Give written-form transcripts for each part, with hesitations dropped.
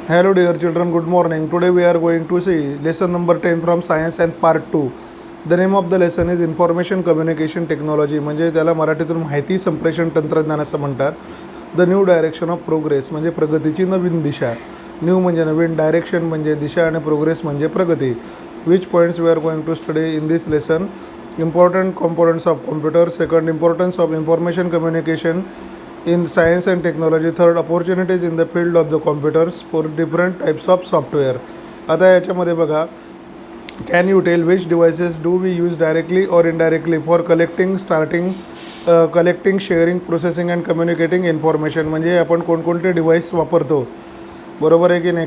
Hello dear children, good morning. Today we are going to see lesson number 10 from science and part 2. The name of the lesson is information communication technology. म्हणजे त्याला मराठीतून माहिती संप्रेषण तंत्रज्ञान असं म्हणतात. The new direction of progress म्हणजे प्रगतीची नवीन दिशा. न्यू म्हणजे नवीन, डायरेक्शन म्हणजे दिशा आणि प्रोग्रेस म्हणजे प्रगती. Which points we are going to study in this lesson. Important components of computer. Second, importance of information communication in science and technology. Third, opportunities in the field of the computers for different types of software. आता याच्यामध्ये बघा, can you tell which devices do we use directly or indirectly for collecting, sharing, processing and communicating information. म्हणजे आपण कोणकोणते device वापरतो, बरोबर आहे की नाही.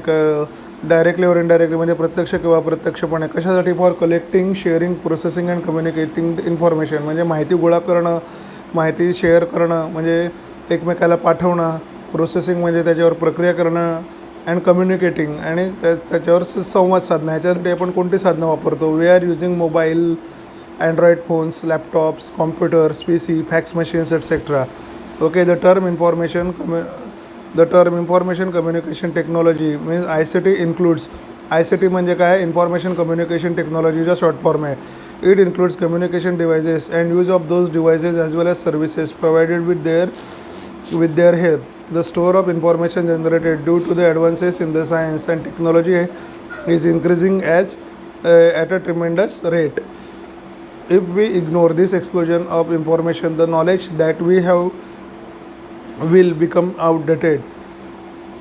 डायरेक्टली और इनडायरेक्टली म्हणजे प्रत्यक्ष किंवा अप्रत्यक्षपणे. कशासाठी? For collecting, sharing, processing and communicating information म्हणजे माहिती गोळा करणं, माहिती शेअर करणं म्हणजे एकमेकाला पाठवणं, प्रोसेसिंग म्हणजे त्याच्यावर प्रक्रिया करणं, अँड कम्युनिकेटिंग आणि त्याच्यावर संवाद साधणं. ह्याच्यासाठी आपण कोणती साधनं वापरतो? We are using mobile, Android phones, laptops, computers, PC, fax machines etcetera. Okay. The term information communication technology means ICT includes. ICT म्हणजे काय? इन्फॉर्मेशन कम्युनिकेशन टेक्नॉलॉजीचा शॉर्ट फॉर्म आहे. It includes communication devices and use of those devices as well as services provided with their help. The store of information generated due to the advances in the science and technology is increasing at a tremendous rate. If we ignore this explosion of information, the knowledge that we have will become outdated.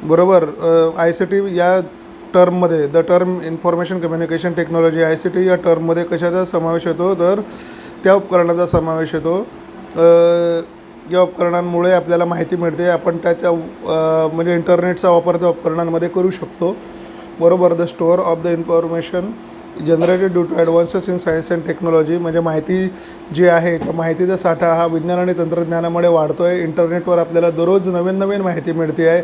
बरोबर. ICT या टर्ममध्ये, the term information communication technology ICT या टर्ममध्ये कशाचा समावेश होतो? तर त्या उपकरणाचा समावेश होतो. या उपकरणांमुळे आपल्याला माहिती मिळते. आपण त्याच्या म्हणजे इंटरनेटचा वापर त्या उपकरणांमध्ये करू शकतो, बरोबर. The store of the information generated due to advances in science and technology म्हणजे माहिती जी आहे त्या माहितीचा साठा हा विज्ञान आणि तंत्रज्ञानामुळे वाढतो आहे. इंटरनेटवर आपल्याला दररोज नवीन नवीन माहिती मिळते आहे,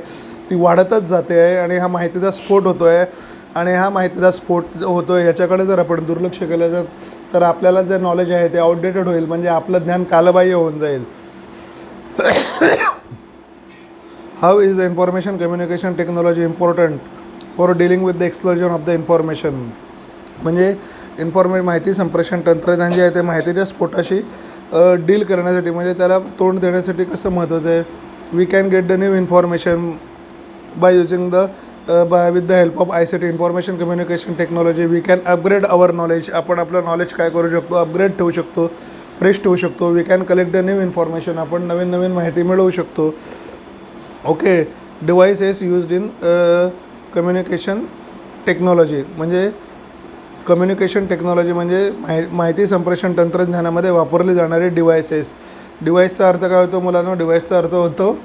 ती वाढतच जाते आहे आणि हा माहितीचा स्फोट होतो आहे. आणि हा माहितीचा स्फोट होतो आहे याच्याकडे जर आपण दुर्लक्ष केलं तर आपल्याला जे नॉलेज आहे ते आउटडेटेड होईल, म्हणजे आपलं ज्ञान कालबाह्य होऊन जाईल. How is the information communication technology important for dealing with the explosion of the information? म्हणजे माहिती संप्रेषण तंत्रज्ञान जे आहे ते माहितीच्या स्फोटाशी डील करण्यासाठी म्हणजे त्याला तोंड देण्यासाठी कसं महत्त्वाचं आहे. We can get the new information by using with the help of ICT information communication technology. We can upgrade our knowledge. आपण आपलं नॉलेज काय करू शकतो? अपग्रेड ठेवू शकतो, फ्रेश ठेवू शकतो. We can collect the new information. आपण नवीन नवीन माहिती मिळवू शकतो. Okay. Devices used in communication technology म्हणजे कम्युनिकेशन टेक्नॉलॉजी म्हणजे माहिती संप्रेषण तंत्रज्ञानामध्ये वापरले जाणारे डिव्हाइसेस. डिव्हाइसचा अर्थ काय होतो मुलांना? डिव्हाइसचा अर्थ होतो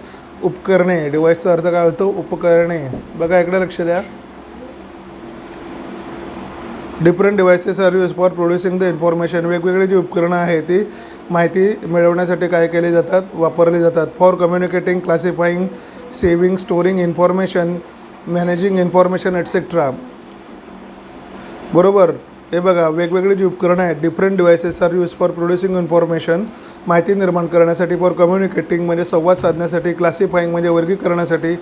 उपकरणे. डिव्हाइसचा अर्थ काय होतो? उपकरणे. बघा इकडे लक्ष द्या. Different devices are use for producing the information. वेगवेगळी जी उपकरणं आहेत ती माहिती मिळवण्यासाठी काय केली जातात? वापरली जातात. For communicating, classifying, saving, storing information, managing information etcetera. बरोबर. हे बघा, वेगवेगळी जी उपकरणं आहेत, different devices are use for producing information माहिती निर्माण करण्यासाठी, फॉर कम्युनिकेटिंग म्हणजे संवाद साधण्यासाठी, क्लासिफाईंग म्हणजे वर्गीकरणासाठी,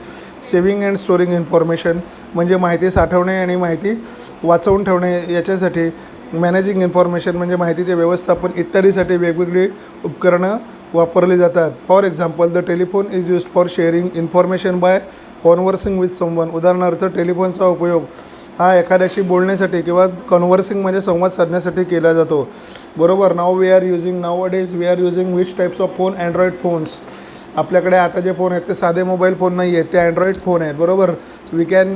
सेविंग अँड स्टोरिंग इन्फॉर्मेशन म्हणजे माहिती साठवणे आणि माहिती वाचवून ठेवणे याच्यासाठी, मॅनेजिंग इन्फॉर्मेशन म्हणजे माहितीचे व्यवस्थापन इत्यादीसाठी वेगवेगळी उपकरणं वापरली जातात. For example, the telephone is used for sharing information by conversing with someone. उदाहरणार्थ, टेलिफोनचा उपयोग हा एखाद्याशी बोलण्यासाठी किंवा कन्व्हर्सिंग म्हणजे संवाद साधण्यासाठी केला जातो, बरोबर. Nowadays we are using which types of phone? Android phones. आपल्याकडे आता जे फोन आहेत ते साधे मोबाईल फोन नाही आहेत, ते अँड्रॉइड फोन आहेत, बरोबर. We can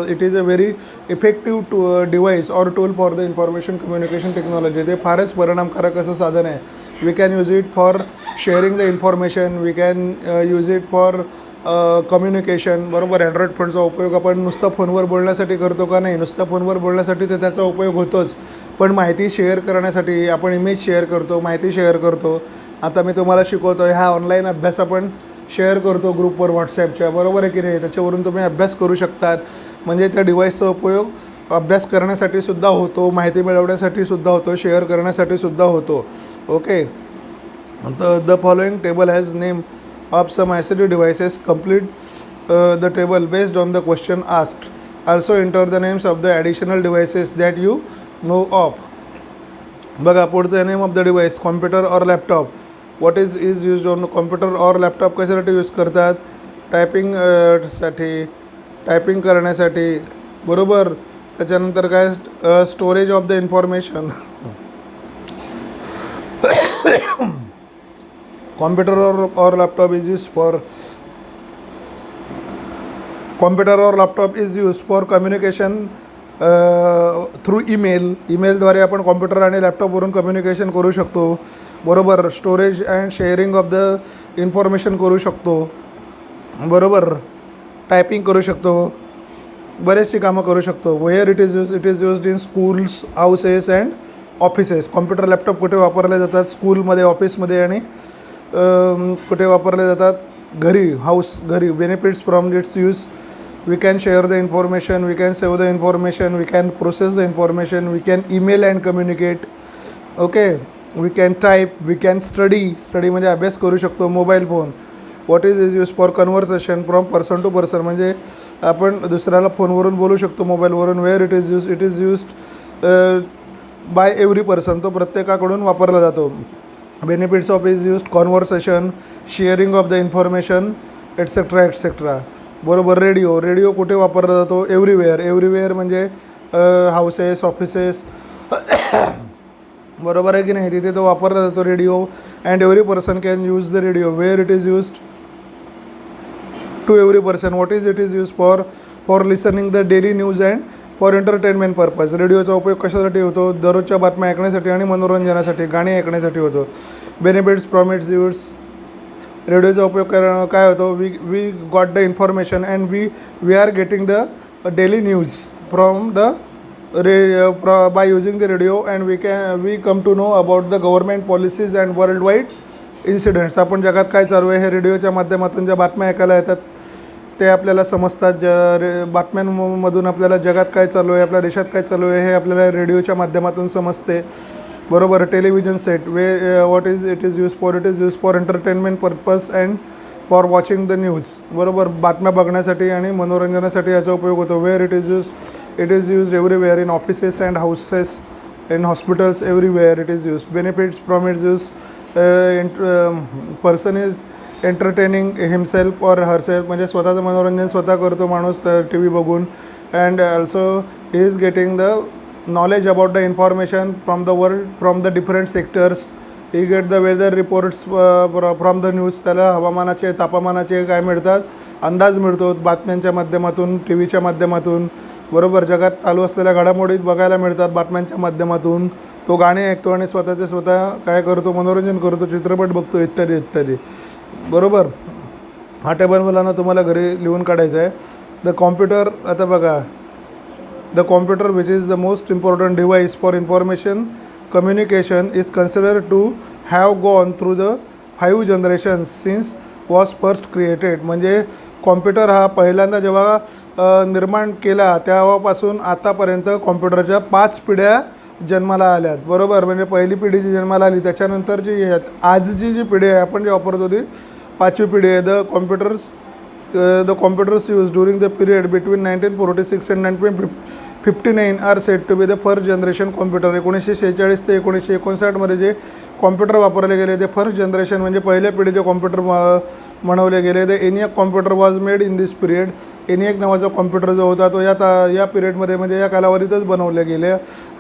it is a very effective device or tool for the information communication technology. ते फारच परिणामकारक असं साधन आहे. We can use it for sharing the information. We can use it for communication, बरोबर. Android फोनचा उपयोग आपण नुसतं फोनवर बोलण्यासाठी करतो का? नाही. नुसतं फोनवर बोलण्यासाठी तर त्याचा उपयोग होतोच, पण माहिती शेअर करण्यासाठी आपण इमेज शेअर करतो, माहिती शेअर करतो. आता मी तुम्हाला शिकवतो आहे, हा ऑनलाईन अभ्यास आपण शेअर करतो ग्रुपवर व्हॉट्सॲपच्या, बरोबर आहे की नाही. त्याच्यावरून तुम्ही अभ्यास करू शकतात. म्हणजे त्या डिव्हाइसचा उपयोग अभ्यास करण्यासाठी सुद्धा होतो, माहिती मिळवण्यासाठी सुद्धा होतो, शेअर करण्यासाठी सुद्धा होतो. Okay. The following table has name of some ICT devices complete the table based on the question asked. Also enter the names of the additional devices that you know of. बघा पुढचं name of the device computer or laptop. What is use on computer or laptop कशासाठी use करतात? Typing typing करण्यासाठी, बरोबर. त्याच्यानंतर काय storage of the information. Computer और laptop is use for computer और laptop is use for communication through ईमेलद्वारे आपण कॉम्प्युटर आणि लॅपटॉपवरून कम्युनिकेशन करू शकतो, बरोबर. Storage and sharing of the information करू शकतो, बरोबर. टायपिंग करू शकतो, बरेचशी कामं करू शकतो. Where it is used in schools, houses and offices. Computer laptop कुठे वापरले जातात? स्कूलमध्ये, ऑफिसमध्ये आणि कुठे वापरले जातात? घरी. Benefits from its use. We can share the information, we can save the information, we can process the information, we can email and communicate, okay. We can type, we can study म्हणजे अभ्यास करू शकतो. Mobile phone. What is use for conversation from person to person, म्हणजे आपण दुसऱ्याला फोनवरून बोलू शकतो, मोबाईलवरून. Where it is used by every person, तो प्रत्येकाकडून वापरला जातो. Benefits of is used conversation, sharing of the information, etcetera. बरोबर. रेडिओ कुठे वापरला जातो? एव्हरीवेअर म्हणजे हाऊसेस, ऑफिसेस, बरोबर आहे की नाही, तिथे तो वापरला जातो radio. And every person can use the radio. Where it is used to every person. What is use for listening the daily news and for entertainment purpose. रेडिओचा उपयोग कशासाठी होतो? दररोजच्या बातम्या ऐकण्यासाठी आणि मनोरंजनासाठी, गाणी ऐकण्यासाठी होतो. Benefits from its use. रेडिओचा उपयोग काय होतो? We got the information and we are getting the daily news from the by using the radio and we come to know about the government policies and world wide incidents. आपण जगात काय चालू आहे हे रेडिओच्या माध्यमातून ज्या बातम्या ऐकायला येतात ते आपल्याला समजतात. बातम्यांमधून आपल्याला जगात काय चालू आहे, आपल्या देशात काय चालू आहे हे आपल्याला रेडिओच्या माध्यमातून समजते, बरोबर. Television set. What is use for entertainment purpose and for watching the news, बरोबर. बातम्या बघण्यासाठी आणि मनोरंजनासाठी याचा उपयोग होतो. Where it is use everywhere in offices and houses, in hospitals, everywhere it is use. Benefits from its use. Person is entertaining himself or herself, म्हणजे स्वतःचं मनोरंजन स्वतः करतो माणूस टी व्ही बघून. And also he is getting the knowledge about the information from the world, from the different sectors. He get the weather reports from the news. त्याला हवामानाचे, तापमानाचे काय मिळतात? अंदाज मिळतो बातम्यांच्या माध्यमातून, टी व्हीच्या माध्यमातून, बरोबर. जगात चालू असलेल्या घडामोडीत बघायला मिळतात बातम्यांच्या माध्यमातून. तो गाणे ऐकतो आणि स्वतः काय करतो? मनोरंजन करतो, चित्रपट बघतो, इत्यादी, बरोबर. हा टेबल मुलांना तुम्हाला घरी लिहून काढायचा आहे. The computer. आता बघा, the computer, which is the most important device for information communication, is considered to have gone through the 5 generations since was first created. म्हणजे कॉम्प्युटर हा पहिल्यांदा जेव्हा निर्माण केला तेव्हापासून आतापर्यंत कॉम्प्युटरच्या 5 पिढ्या जन्माला आल्यात, बरोबर. म्हणजे पहिली पिढी जी जन्माला आली त्याच्यानंतर जी आजची जी पिढी आहे आपण जे वापरतो ती 5वी पिढी आहे. The computers used during the period between 1946 and 1959 are said to be the first generation computer. 1946 ते 1959 मध्ये जे कॉम्प्युटर वापरले गेले ते फर्स्ट जनरेशन म्हणजे पहिल्या पिढीचे कॉम्प्युटर बनवले गेले. The ENIAC computer was made in this period. ENIAC नावाचा कॉम्प्युटर जो होता तो या पिरियडमध्ये म्हणजे या कालावधीतच बनवले गेले.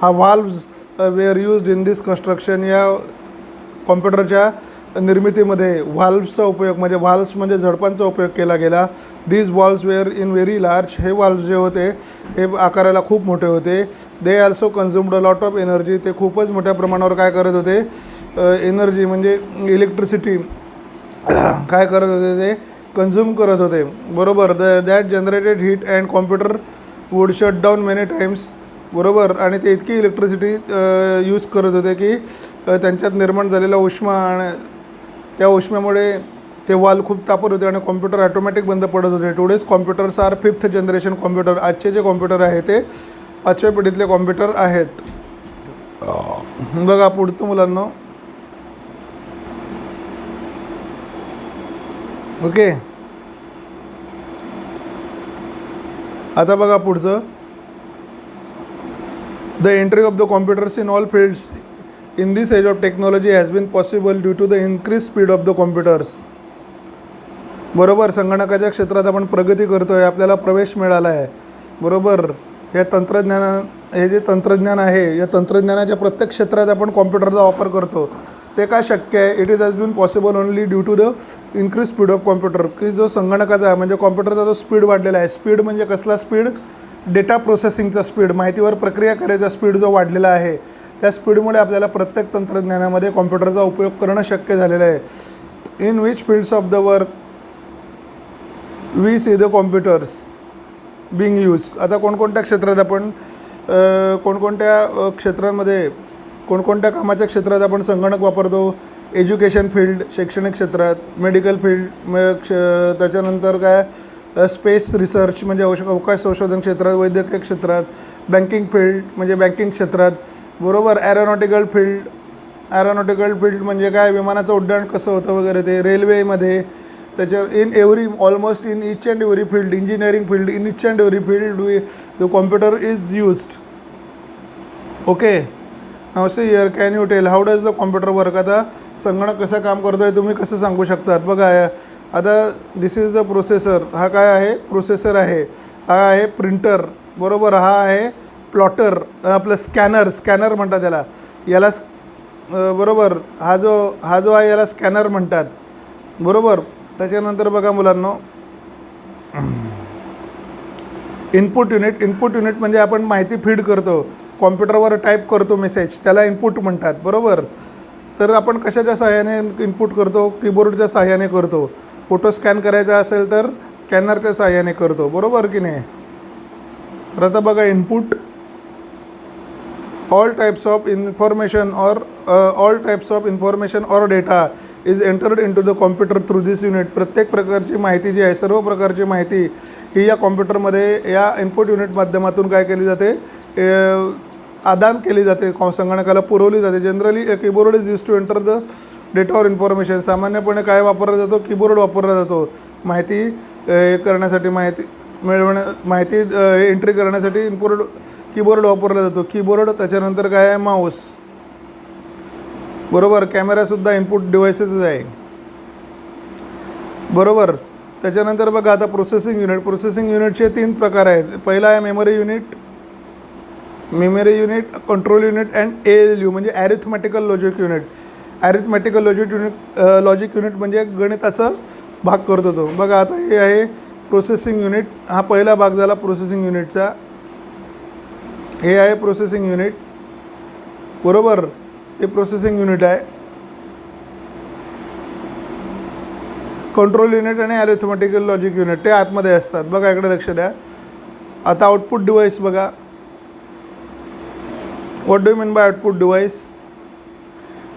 हा valves were used in this construction. या कॉम्प्युटरच्या निर्मितीमध्ये व्हाल्व्सचा उपयोग म्हणजे झडपांचा उपयोग केला गेला. These valves were in very large. हे व्हाल्व्स जे होते हे आकाराला खूप मोठे होते. They also consumed a lot of energy. ते खूपच मोठ्या प्रमाणावर काय करत होते? एनर्जी म्हणजे इलेक्ट्रिसिटी काय करत होते? ते कन्झ्युम करत होते, बरोबर. That generated heat and computer would shut down many times, बरोबर. आणि ते इतकी इलेक्ट्रिसिटी यूज करत होते की त्यांच्यात निर्माण झालेला उष्मा आणि त्या उष्म्यामुळे ते वाल खूप तापत होते आणि कॉम्प्युटर ऑटोमॅटिक बंद पडत होते. Today's computers are 5th generation computer. आजचे जे कॉम्प्युटर आहे ते 5व्या पिढीतले कॉम्प्युटर आहेत. बघा पुढचं मुलांना, ओके. आता बघा पुढचं, the entry of the computers in all fields in this age of technology has been possible due to the increase speed of the computers. बरोबर, संगणकाच्या क्षेत्रात आपण प्रगती करतो आहे, आपल्याला प्रवेश मिळाला आहे. बरोबर, हे जे तंत्रज्ञान आहे, या तंत्रज्ञानाच्या प्रत्येक क्षेत्रात आपण कॉम्प्युटरचा वापर करतो. ते काय शक्य आहे? It is has been possible only due to the increase speed of computer. की जो संगणकाचा म्हणजे कॉम्प्युटरचा जो स्पीड वाढलेला आहे. स्पीड म्हणजे कसला स्पीड? डेटा प्रोसेसिंगचा स्पीड, माहितीवर प्रक्रिया करायचा स्पीड जो वाढलेला आहे, त्या स्पीडमुळे आपल्याला प्रत्येक तंत्रज्ञानामध्ये कॉम्प्युटरचा उपयोग करणं शक्य झालेलं आहे. In which fields of the work we see the computers being use. आता कोणकोणत्या क्षेत्रात आपण कोणकोणत्या क्षेत्रांमध्ये कोणकोणत्या कामाच्या क्षेत्रात आपण संगणक वापरतो? एज्युकेशन फील्ड, शैक्षणिक क्षेत्रात, मेडिकल फील्ड, त्याच्यानंतर काय स्पेस रिसर्च म्हणजे अवकाश संशोधन क्षेत्रात, वैद्यकीय क्षेत्रात, बँकिंग फील्ड म्हणजे बँकिंग क्षेत्रात. बरोबर, ॲरोनॉटिकल फील्ड म्हणजे काय? विमानाचं उड्डाण कसं होतं वगैरे ते. रेल्वेमध्ये, त्याच्या in every almost in each and every field, engineering field, in each and every field the computer is used. Okay, now see here can you tell how does the computer work. आता संगणक कसं काम करतो आहे तुम्ही कसं सांगू शकतात? बघा, आता दिस इज द प्रोसेसर. हा काय आहे? प्रोसेसर आहे. हा आहे प्रिंटर. बरोबर, हा आहे प्लॉटर, आपलं स्कॅनर म्हणतात याला बरोबर, हा जो आहे याला स्कॅनर म्हणतात. बरोबर, त्याच्यानंतर बघा मुलांनो, इनपुट युनिट म्हणजे आपण माहिती फीड करतो, कॉम्प्युटरवर टाईप करतो मेसेज, त्याला इनपुट म्हणतात. बरोबर, तर आपण कशाच्या सहाय्याने इनपुट करतो? कीबोर्डच्या सहाय्याने करतो. फोटो स्कॅन करायचा असेल तर स्कॅनरच्या सहाय्याने करतो. बरोबर की नाही? तर आता बघा, input all types of information or data is entered into the computer through this unit. प्रत्येक प्रकारची माहिती जी आहे, सर्व प्रकारची माहिती ही या कॉम्प्युटरमध्ये या इनपुट युनिट माध्यमातून काय केली जाते? आदान केली जाते, संगणकाला पुरवली जाते. Generally keyboard is use to enter the data or information. सामान्यपणे काय वापरला जातो? कीबोर्ड वापरला जातो माहिती करण्यासाठी, माहिती एंट्री करण्यासाठी कीबोर्ड वापरला जातो. कीबोर्ड, त्याच्यानंतर काय आहे? माऊस. बरोबर, कॅमेरासुद्धा इनपुट डिव्हाइसेसच आहे. बरोबर, त्याच्यानंतर बघा आता प्रोसेसिंग युनिटचे 3 प्रकार आहेत. पहिला आहे memory unit, control unit and ALU म्हणजे ॲरिथमॅटिकल लॉजिक युनिट. लॉजिक युनिट म्हणजे गणिताचा भाग करतो तो. बघा आता हे आहे प्रोसेसिंग युनिट. हा पहिला भाग झाला प्रोसेसिंग युनिटचा. हे आहे प्रोसेसिंग युनिट. बरोबर, हे प्रोसेसिंग युनिट आहे. कंट्रोल युनिट आणि ॲरिथमॅटिकल लॉजिक युनिट ते आतमध्ये असतात. बघा इकडे लक्ष द्या. आता आउटपुट डिव्हाइस बघा. What do you mean bye output device?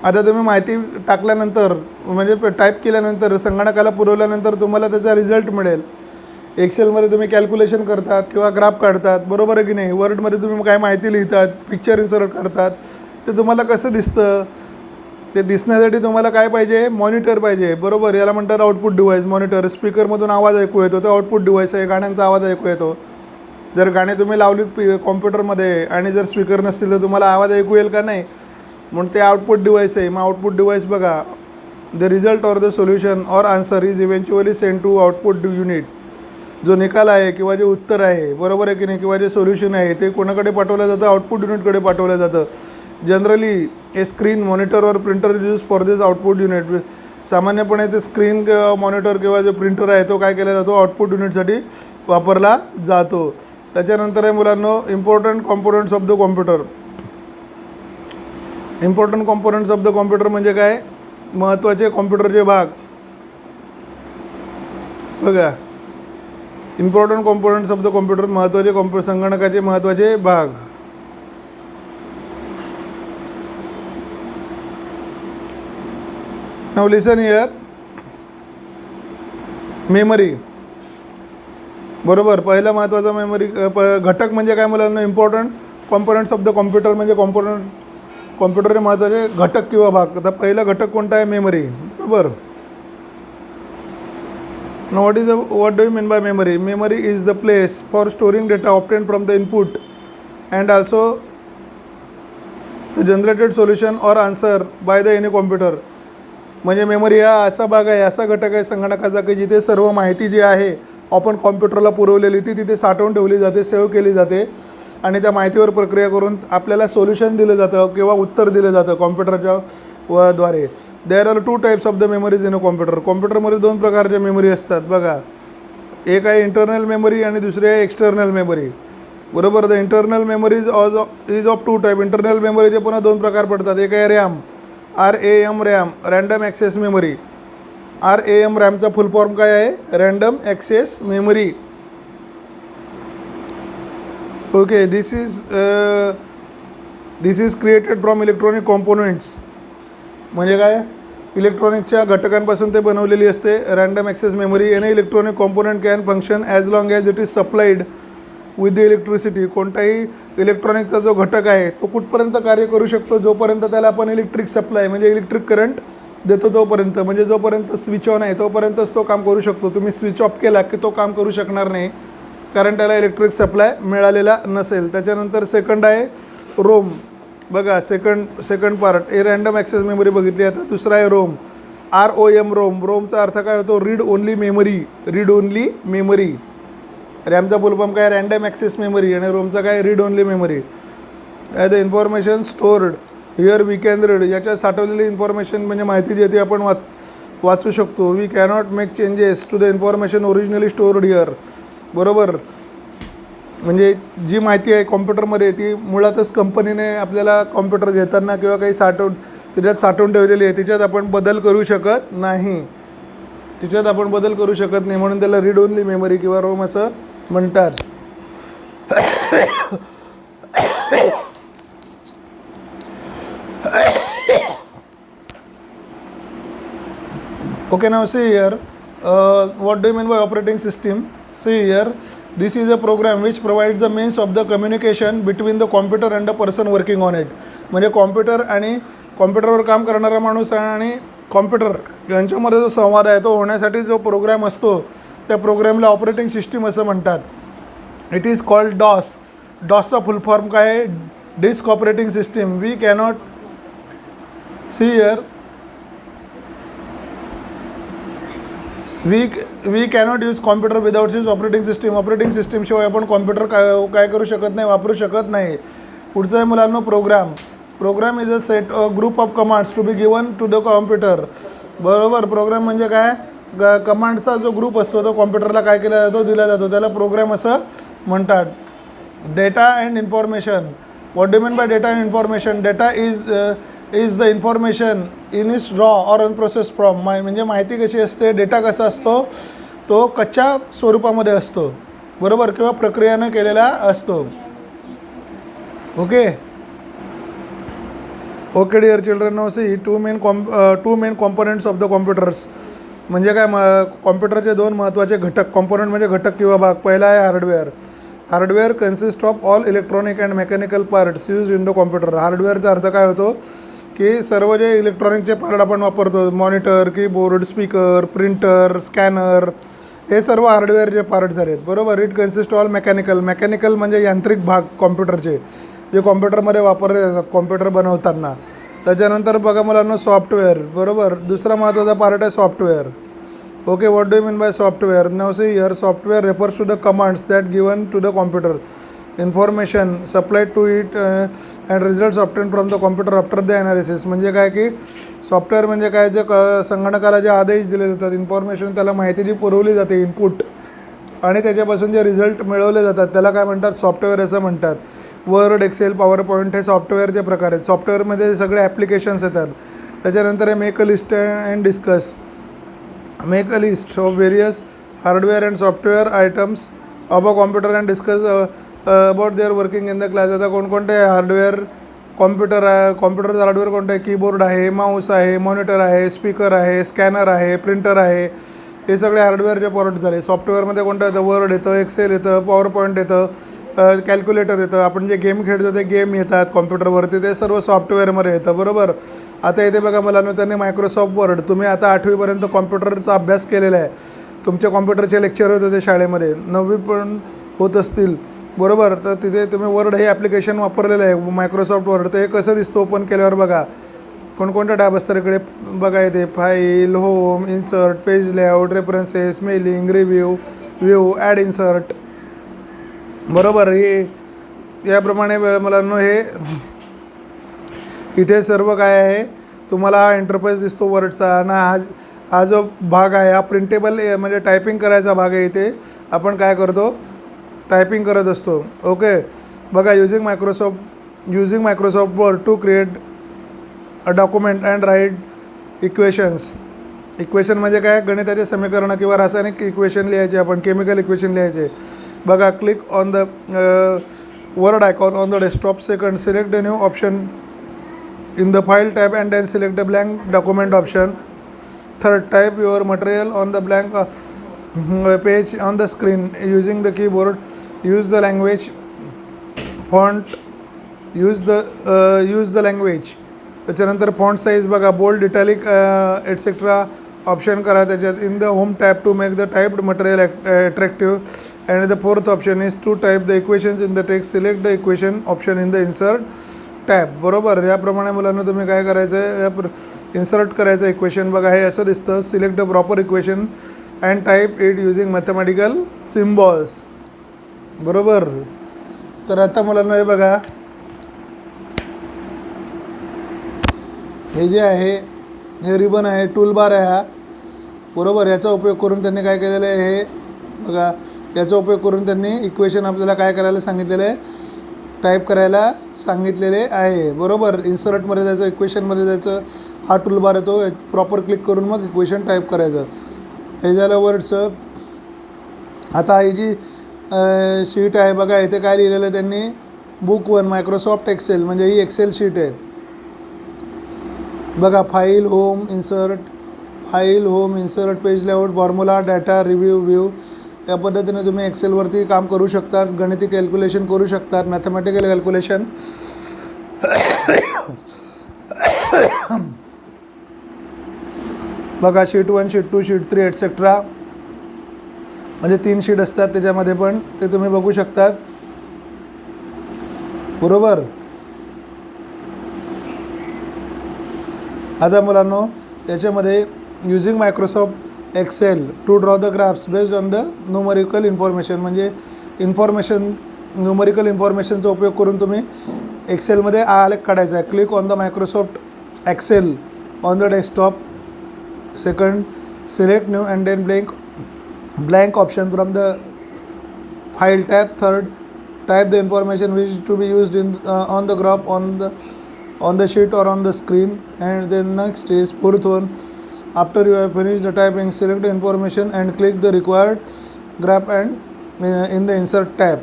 आता तुम्ही माहिती टाकल्यानंतर म्हणजे टाईप केल्यानंतर संगणकाला पुरवल्यानंतर तुम्हाला त्याचा रिझल्ट मिळेल. एक्सेलमध्ये तुम्ही कॅल्क्युलेशन करतात किंवा ग्राफ काढतात. बरोबर आहे की नाही? वर्डमध्ये तुम्ही काय माहिती लिहितात, पिक्चर इन्सर्ट करतात, ते तुम्हाला कसं दिसतं? ते दिसण्यासाठी तुम्हाला काय पाहिजे? मॉनिटर पाहिजे. बरोबर, याला म्हणतात आउटपुट डिव्हाइस. मॉनिटर, स्पीकरमधून आवाज ऐकू येतो, तो आउटपुट डिव्हाइस आहे. गाण्यांचा आवाज ऐकू येतो. जर गाणे तुम्ही लावलीत कॉम्प्युटरमध्ये आणि जर स्पीकर नसतील तर तुम्हाला आवाज ऐकू येईल का? नाही. म्हणून ते आउटपुट डिव्हाइस आहे. मग आउटपुट डिव्हाइस बघा, the result or the solution or answer is eventually send to output unit. जो निकाल आहे किंवा जे उत्तर आहे, बरोबर आहे की नाही, किंवा जे सोल्युशन आहे ते कोणाकडे पाठवलं जातं? आउटपुट युनिटकडे पाठवलं जातं. जनरली ए स्क्रीन, मॉनिटर और printer use for this output unit. सामान्यपणे ते स्क्रीन किंवा मॉनिटर किंवा जो प्रिंटर आहे तो काय केला जातो? आउटपुट युनिटसाठी वापरला जातो. त्याच्यानंतर आहे मुलांनो important components of the computer. Important components of the computer म्हणजे काय? महत्त्वाचे कॉम्प्युटरचे भाग. बघा, important components of the computer, महत्त्वाचे संगणकाचे महत्त्वाचे भाग. Now listen here. मेमरी. बरोबर, पहिला महत्त्वाचा मेमरी घटक म्हणजे काय मुलांना? Important components of the computer म्हणजे कॉम्प्युटरचे महत्त्वाचे घटक किंवा भाग. आता पहिला घटक कोणता आहे? मेमरी. बरोबर, Now what do you mean by memory? Memory is the place for storing data obtained from the input and also the generated solution or answer by the any computer. म्हणजे मेमरी हा असा भाग आहे, असा घटक आहे संगणकाचा की जिथे सर्व माहिती जी आहे आपण कॉम्प्युटरला पुरवलेली ती तिथे साठवून ठेवली जाते, सेव्ह केली जाते आणि त्या माहितीवर प्रक्रिया करून आपल्याला सोल्युशन दिलं जातं किंवा उत्तर दिलं जातं कॉम्प्युटरच्या द्वारे. There are 2 types of the memories in a computer. कॉम्प्युटरमध्ये 2 प्रकारच्या मेमरी असतात बघा. एक आहे इंटरनल मेमरी आणि दुसरी आहे एक्सटर्नल मेमरी. बरोबर. The internal memory is of 2 type. Internal मेमरीचे पुन्हा 2 प्रकार पडतात. एक आहे RAM, RAM RAM, random access memory. RAM रॅमचा फुल फॉर्म काय आहे? Random access memory. Okay. This is created from electronic components. म्हणजे काय? इलेक्ट्रॉनिकच्या घटकांपासून ते बनवलेली असते. Random access memory. Any electronic component can function as long as it is supplied with the electricity. कोणताही इलेक्ट्रॉनिकचा जो घटक आहे तो कुठपर्यंत कार्य करू शकतो? जोपर्यंत त्याला आपण इलेक्ट्रिक सप्लाय म्हणजे इलेक्ट्रिक करंट देतो तोपर्यंत. म्हणजे जोपर्यंत स्विच ऑन आहे तोपर्यंतच तो काम करू शकतो. तुम्ही स्विच ऑफ केला की तो काम करू शकणार नाही, कारण त्याला इलेक्ट्रिक सप्लाय मिळालेला नसेल. त्याच्यानंतर सेकंड आहे रोम. बघा second part A random access memory बघितली. आता दुसरा आहे रोम. ROM Rome. रोमचा अर्थ काय होतो? Read only memory. Read only memory. रॅमचा फुल फॉर्म काय? Random access memory. आणि रोमचा काय? Read only memory. The information stored here we can read. याच्यात साठवलेली इन्फॉर्मेशन म्हणजे माहिती जी आहे ती आपण वाचू शकतो. We cannot make changes to the information originally stored here. बरोबर. म्हणजे जी माहिती आहे कॉम्प्युटरमध्ये ती मुळातच कंपनीने आपल्याला कॉम्प्युटर घेताना किंवा काही त्याच्यात साठवून ठेवलेली आहे. त्याच्यात आपण बदल करू शकत नाही. म्हणून त्याला रीड ओनली मेमरी किंवा रोम असं म्हणतात. Okay, now see here, what do you mean by operating system? See here, this is a program which provides the means of the communication between the computer and the person working on it. म्हणजे computer आणि कॉम्प्युटरवर काम करणारा माणूस आणि computer यांच्यामध्ये जो संवाद आहे तो होण्यासाठी जो प्रोग्राम असतो त्या प्रोग्रामला ऑपरेटिंग सिस्टीम असं म्हणतात. इट इज कॉल्ड डॉस. डॉसचा फुल फॉर्म काय आहे? Disk operating system. We cannot see here, we cannot use computer without use operating system. Operating सिस्टीमशिवाय आपण कॉम्प्युटर काय करू शकत नाही, वापरू शकत नाही. पुढचं आहे मुलांनो program. Program is a group of commands to be given to the computer. बरोबर. प्रोग्राम म्हणजे काय? कमांडचा जो ग्रुप असतो तो कॉम्प्युटरला काय केला जातो? दिला जातो. त्याला प्रोग्राम असं म्हणतात. Data and information. What do mean by data and information? Data is the information in is raw or unprocessed form. म्हणजे माहिती कशी असते? डेटा कसा असतो? तो कच्च्या स्वरूपामध्ये असतो. बरोबर. किंवा प्रक्रियानं केलेला असतो. Okay. Okay dear children, now see two main components of the computers. म्हणजे काय? कॉम्प्युटरचे 2 महत्त्वाचे घटक. कॉम्पोनंट म्हणजे घटक किंवा भाग. पहिला आहे hardware. Hardware consist of all electronic and mechanical parts use in the computer. हार्डवेअरचा अर्थ काय होतो? की सर्व जे इलेक्ट्रॉनिकचे पार्ट आपण वापरतो, monitor, keyboard, speaker, printer, scanner, हे सर्व हार्डवेअरचे पार्ट झालेत. बरोबर. इट कन्सिस्ट ऑल मेकॅनिकल म्हणजे यांत्रिक भाग कॉम्प्युटरचे जे कॉम्प्युटरमध्ये वापरले जातात कॉम्प्युटर बनवताना. त्याच्यानंतर बघा मुलांना सॉफ्टवेअर. बरोबर. दुसरा महत्त्वाचा पार्ट आहे software. Okay. What do you mean by software? Now see here, software refers to the commands that given to the computer. Information supplied to it and results obtain from the computer after the analysis. म्हणजे काय की software म्हणजे काय? जे संगणकाला जे आदेश दिले जातात, इन्फॉर्मेशन त्याला माहिती जी पुरवली जाते इनपुट, आणि त्याच्यापासून जे रिझल्ट मिळवले जातात त्याला काय म्हणतात? सॉफ्टवेअर असं म्हणतात. वर्ड, एक्सेल, पॉवर पॉईंट हे सॉफ्टवेअरचे प्रकार आहेत. सॉफ्टवेअरमध्ये सगळे ॲप्लिकेशन्स येतात. त्याच्यानंतर आहे make a list and discuss. Make a list of various hardware and software items of a computer and discuss about their working in the class. आता कोणकोणते हार्डवेअर कॉम्प्युटरचं हार्डवेअर कोणतं आहे? कीबोर्ड आहे, माऊस आहे, मॉनिटर आहे, स्पीकर आहे, scanner आहे, printer आहे. हे सगळे हार्डवेअरचे पार्ट झाले. सॉफ्टवेअरमध्ये कोणतं येतं? वर्ड येतं, एक्सेल येतं, पॉवर पॉईंट येतं, कॅल्क्युलेटर येतं. आपण जे गेम खेळतो ते गेम येतात कॉम्प्युटरवरती, ते सर्व सॉफ्टवेअरमध्ये येतं. बरोबर. आता इथे बघा मुलांनो, त्यांनी मायक्रोसॉफ्ट वर्ड, तुम्ही आता 8वीपर्यंत कॉम्प्युटरचा अभ्यास केलेला आहे तुमचे कॉम्प्युटरचे लेक्चर होत होते शाळेमध्ये, 9वी पण होत असतील बरोबर, तर तिथे तुम्ही वर्ड हे ॲप्लिकेशन वापरलेलं आहे मायक्रोसॉफ्ट वर्ड. तर हे कसं दिसतं ओपन केल्यावर बघा, कोणकोणत्या टॅब असतात इकडे बघा. येते file, home, insert, page layout, references, mailing, review, view, add insert बरोबर. हे याप्रमाणे मुलांनो हे इथे सर्व काय आहे तुम्हाला हा इंटरफेस दिसतो वर्डचा ना. हा जो भाग आहे हा प्रिंटेबल म्हणजे टायपिंग करायचा भाग आहे. इथे आपण काय करतो टायपिंग करत असतो. ओके बघा, using Microsoft Word to create a document and write equations. Equation म्हणजे काय, गणिताचे समीकरण किंवा रासायनिक इक्वेशन लिहायचे, आपण केमिकल इक्वेशन लिहायचे. बघा, click on the word icon on the desktop. Second, select the new option in the file tab and then select the blank document option. Third, type your material on the blank page on the screen using the keyboard. Use the language font, use the language. त्याच्यानंतर font size बघा, bold, italic etcetera option करा त्याच्यात. In the home tab to make the typed material attractive. And the fourth option is to type the equations in the text. Select the equation option in the insert tab बरोबर. याप्रमाणे मुलांना तुम्ही काय करायचं आहे, insert करायचं equation. बघा हे असं दिसतं. Select the proper equation and type it using mathematical symbols बरोबर. तर आता मुलांना हे बघा, हे जे आहे हे रिबन आहे, टूल बार आहे हा बरोबर. याचा उपयोग करून त्यांनी काय केलेलं आहे, हे बघा याचा उपयोग करून त्यांनी इक्वेशन आपल्याला काय करायला सांगितलेलं आहे, टाईप करायला सांगितलेले आहे बरोबर. इन्सर्टमध्ये जायचं, इक्वेशनमध्ये जायचं, हा टूल बार येतो, प्रॉपर क्लिक करून मग इक्वेशन टाईप करायचं. हे झालं वर्डचं. आता ही जी शीट आहे बघा, इथे काय लिहिलेलं आहे त्यांनी, बुक 1 मायक्रोसॉफ्ट एक्सेल, म्हणजे ही एक्सेल शीट आहे बघा. File, home, insert, page layout, formula, data, review, view. या पद्धतीने तुम्ही एक्सेलवरती काम करू शकतात, गणिती कॅल्क्युलेशन करू शकतात, मॅथमॅटिकल कॅल्क्युलेशन. बघा, शीट 1, शीट 2, शीट 3 एटसेट्रा, म्हणजे 3 शीट असतात त्याच्यामध्ये पण, ते तुम्ही बघू शकतात बरोबर. आता मुलांनो याच्यामध्ये using Microsoft Excel to draw the graphs based on the numerical information, म्हणजे न्यूमरिकल इन्फॉर्मेशनचा उपयोग करून तुम्ही एक्सेलमध्ये आलेख काढायचा आहे. Click on the Microsoft Excel on the desktop. Second, select new and then blank option from the file tab. Third, type the information which to be used in on the graph on the sheet or on the screen. And then next is fourth one, after you have finished the typing, select the information and click the required graph and in the insert tab.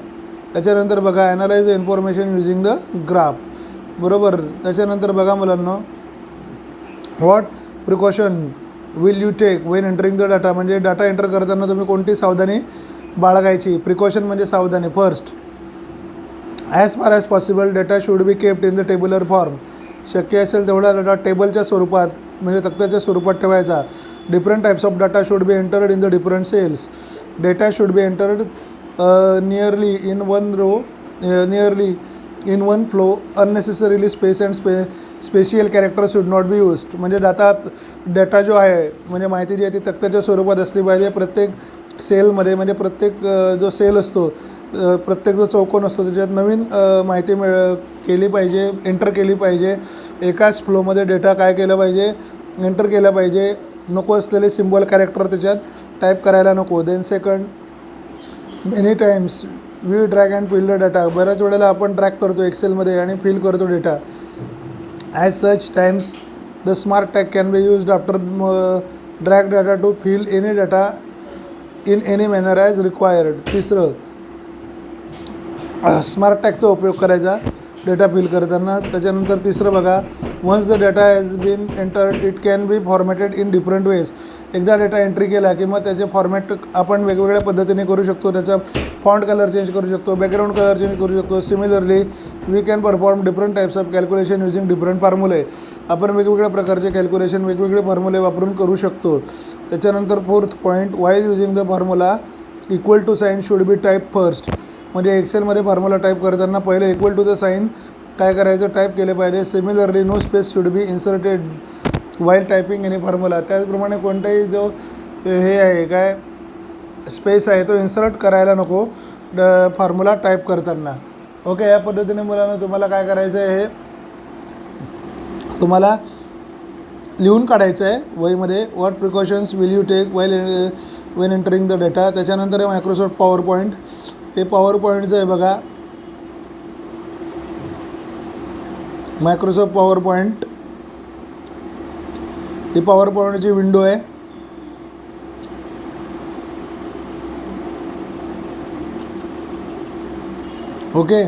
त्याच्यानंतर बघा, analyze the information using the graph बरोबर. त्याच्यानंतर बघा मुलांना, what precaution will you take when entering the data, म्हणजे data enter करताना तुम्ही कोणती सावधानी बाळगायची. प्रिकॉशन म्हणजे सावधानी. First, as far as possible data should be kept in the tabular form. शक्य असेल तेवढा डाटा टेबलच्या स्वरूपात म्हणजे तक्त्याच्या स्वरूपात ठेवायचा. Different types of data should be entered in the different cells. Data should be entered nearly in one flow. Unnecessarily space and special character should not be used. म्हणजे डेटा जो आहे म्हणजे माहिती जी आहे ती तक्त्याच्या स्वरूपात असली पाहिजे. प्रत्येक सेलमध्ये म्हणजे प्रत्येक जो सेल असतो, प्रत्येक जो चौकोन असतो त्याच्यात नवीन माहिती केली पाहिजे, एंटर केली पाहिजे. एकाच फ्लोमध्ये डेटा काय केलं पाहिजे, एंटर केला पाहिजे. नको असलेले सिम्बॉल कॅरेक्टर त्याच्यात टाईप करायला नको. Then second, many times we drag and fill the data. बऱ्याच वेळेला आपण ड्रॅग करतो एक्सेलमध्ये आणि फिल करतो data. As such times the smart tag can be used after drag data to fill any data in any manner as required. तिसरं, smart टॅगचा उपयोग करायचा डेटा फिल करताना. त्याच्यानंतर तिसरं बघा, once the data has been entered it can be formatted in different ways. एकदा data entry केला की मग त्याचे फॉर्मॅट आपण वेगवेगळ्या पद्धतीने करू शकतो. त्याचा फॉन्ट कलर चेंज करू शकतो, बॅकग्राऊंड कलर चेंज करू शकतो. Similarly we can perform different types of calculation using different फॉर्म्युले. आपण वेगवेगळ्या प्रकारचे कॅल्क्युलेशन वेगवेगळे फॉर्म्युले वापरून करू शकतो. त्याच्यानंतर 4th point, while using the formula equal to sign should be type first. म्हणजे एक्सेलमध्ये फॉर्म्युला टाईप करताना पहिले इक्वल टू द साईन काय करायचं, टाईप केले पाहिजे. Similarly no space should be inserted while typing any formula. त्याचप्रमाणे कोणताही जो हे आहे काय स्पेस आहे तो इन्सर्ट करायला नको फॉर्म्युला टाईप करताना. ओके, या पद्धतीने मुलांना तुम्हाला काय करायचं आहे, हे तुम्हाला लिहून काढायचं आहे वहीमध्ये. What precautions will you take while when entering the data. त्याच्यानंतर आहे मायक्रोसॉफ्ट पॉवर पॉईंट. हे पॉवर पॉईंटचं आहे बघा, मायक्रोसॉफ्ट पॉवर पॉईंट. ही पॉवर पॉईंटची विंडो आहे. ओके,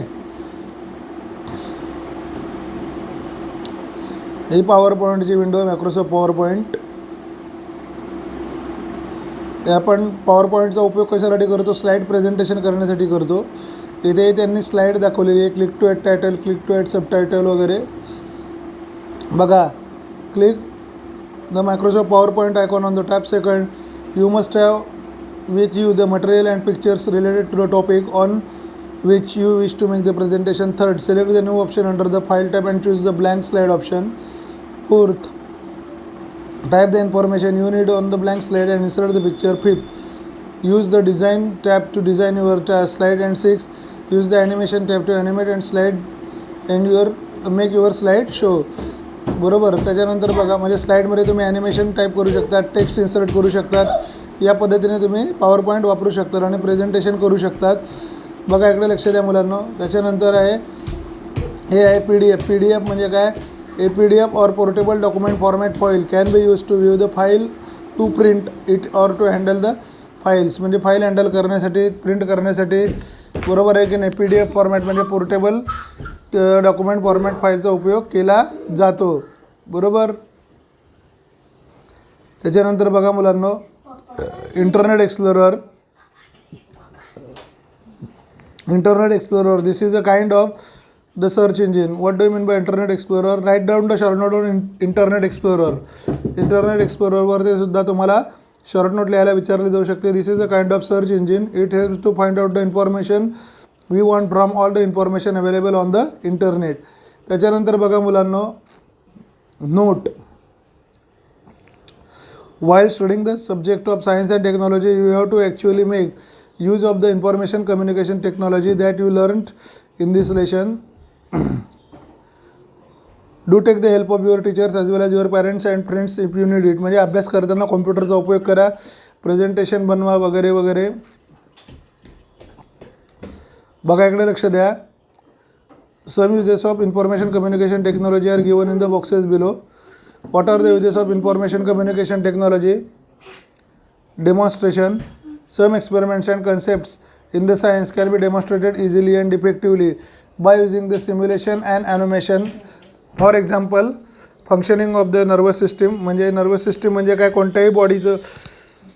ही पॉवर पॉईंटची विंडो आहे मायक्रोसॉफ्ट पॉवर पॉईंट. आपण पॉवर पॉईंटचा उपयोग कशासाठी करतो, स्लाईड प्रेझेंटेशन करण्यासाठी करतो. इथे त्यांनी स्लाईड दाखवलेली आहे, click to add title, click to add subtitle वगैरे. बघा, click the Microsoft PowerPoint icon on the top second. You must have with you the material and pictures related to the topic on which you wish to make the presentation. Third, select the new option under the file tab and choose the blank slide option. Fourth, type the information you need on the blank slide and insert the picture. Fifth, use the design tab to design your slide. And sixth, use the animation tab to animate and slide and make your slide show. बरोबर. त्याच्यानंतर बघा, म्हणजे स्लाईडमध्ये तुम्ही animation type करू शकता, text insert करू शकतात. या पद्धतीने तुम्ही पॉवर पॉईंट वापरू शकतात आणि प्रेझेंटेशन करू शकतात. बघा, इकडे लक्ष द्या मुलांना. त्याच्यानंतर आहे हे आहे PDF. PDF म्हणजे काय, a PDF or portable document format file can be use to view the file, to print it or to handle the files. म्हणजे फाईल हँडल करण्यासाठी, प्रिंट करण्यासाठी. बरोबर आहे की नाही. PDF फॉर्मॅट म्हणजे पोर्टेबल डॉक्युमेंट फॉर्मॅट फाईलचा उपयोग केला जातो. बरोबर. त्याच्यानंतर बघा मुलांनो, Internet explorer. Internet Explorer, this is a kind of the search engine. What do you mean by Internet Explorer. Right down the short note on internet explorer. Internet एक्सप्लोररवर ते सुद्धा तुम्हाला शॉर्ट नोट लिहायला विचारले जाऊ शकते. This is a kind of search engine. It helps to find out the information we want from all the information available on the internet. त्याच्यानंतर बघा मुलांनो, note. While studying the subject of science and technology, you have to actually make use of the information communication technology that you learned in this lesson. Do take the help of your teachers as well as your parents and friends if you need it. म्हणजे अभ्यास करताना कॉम्प्युटरचा उपयोग करा, presentation बनवा वगैरे वगैरे. बघा, इकडे लक्ष द्या. Some uses of information communication technology are given in the boxes below. What are the uses of information communication technology? Demonstration. Some experiments and concepts in the science can be demonstrated easily and effectively by using the simulation and animation. For example, functioning of the nervous system. म्हणजे nervous system म्हणजे काय, कोणत्याही बॉडीचं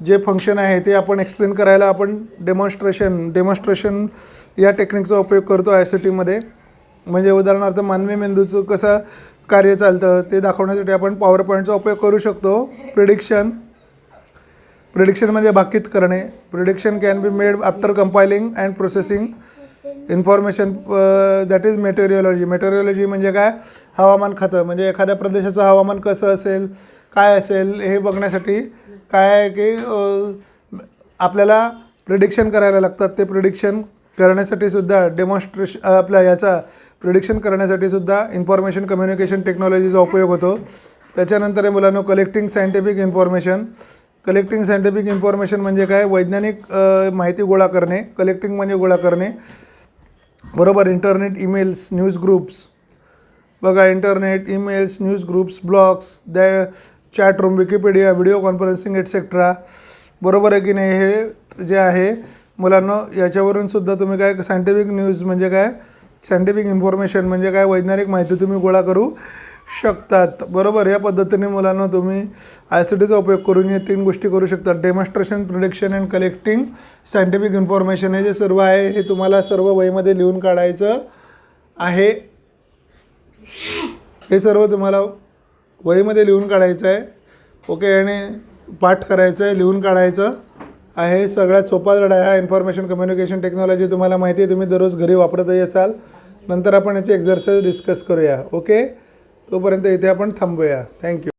जे function आहे ते आपण explain करायला आपण डेमॉन्स्ट्रेशन या टेक्निकचा उपयोग करतो ICTमध्ये. म्हणजे उदाहरणार्थ मानवी मेंदूचं कसं कार्य चालतं ते दाखवण्यासाठी आपण पॉवर पॉईंटचा उपयोग करू शकतो. प्रिडिक्शन म्हणजे भाकीत करणे. Prediction can be made after compiling and processing information. That is meteorology. Meteorology म्हणजे काय, हवामान खातं. म्हणजे एखाद्या प्रदेशाचं हवामान कसं असेल, काय असेल हे बघण्यासाठी काय आहे की आपल्याला प्रिडिक्शन करायला लागतात. ते प्रिडिक्शन करण्यासाठी सुद्धा प्रिडिक्शन करण्यासाठी सुद्धा इन्फॉर्मेशन कम्युनिकेशन टेक्नॉलॉजीचा उपयोग होतो. त्याच्यानंतर आहे मुलांनो, collecting scientific information. Collecting scientific information म्हणजे काय, वैज्ञानिक माहिती गोळा करणे. कलेक्टिंग म्हणजे गोळा करणे. बरोबर. Internet, emails, news groups. बघा, internet, emails, news groups, blogs, chat room, Wikipedia, video conferencing etcetera. बरोबर आहे की नाही. हे जे आहे मुलांना, याच्यावरून सुद्धा तुम्ही काय, सायंटिफिक न्यूज म्हणजे काय, सायंटिफिक इन्फॉर्मेशन म्हणजे काय, वैज्ञानिक माहिती तुम्ही गोळा करू शकतात. बरोबर. या पद्धतीने मुलांना तुम्ही आय सी टीचा उपयोग करून या 3 गोष्टी करू शकता. Demonstration, prediction and collecting scientific information. हे जे सर्व आहे हे तुम्हाला सर्व वहीमध्ये लिहून काढायचं आहे. हे सर्व तुम्हाला वहीमध्ये लिहून काढायचं आहे. ओके. आणि पाठ करायचं आहे, लिहून काढायचं आहे. सगळ्यात सोपा धडा आहे हा. इन्फॉर्मेशन कम्युनिकेशन टेक्नॉलॉजी तुम्हाला माहिती आहे, तुम्ही दररोज घरी वापरतही असाल. नंतर आपण याची एक्झरसाइज डिस्कस करूया. ओके. तोपर्यंत इथे आपण थांबूया. थँक्यू.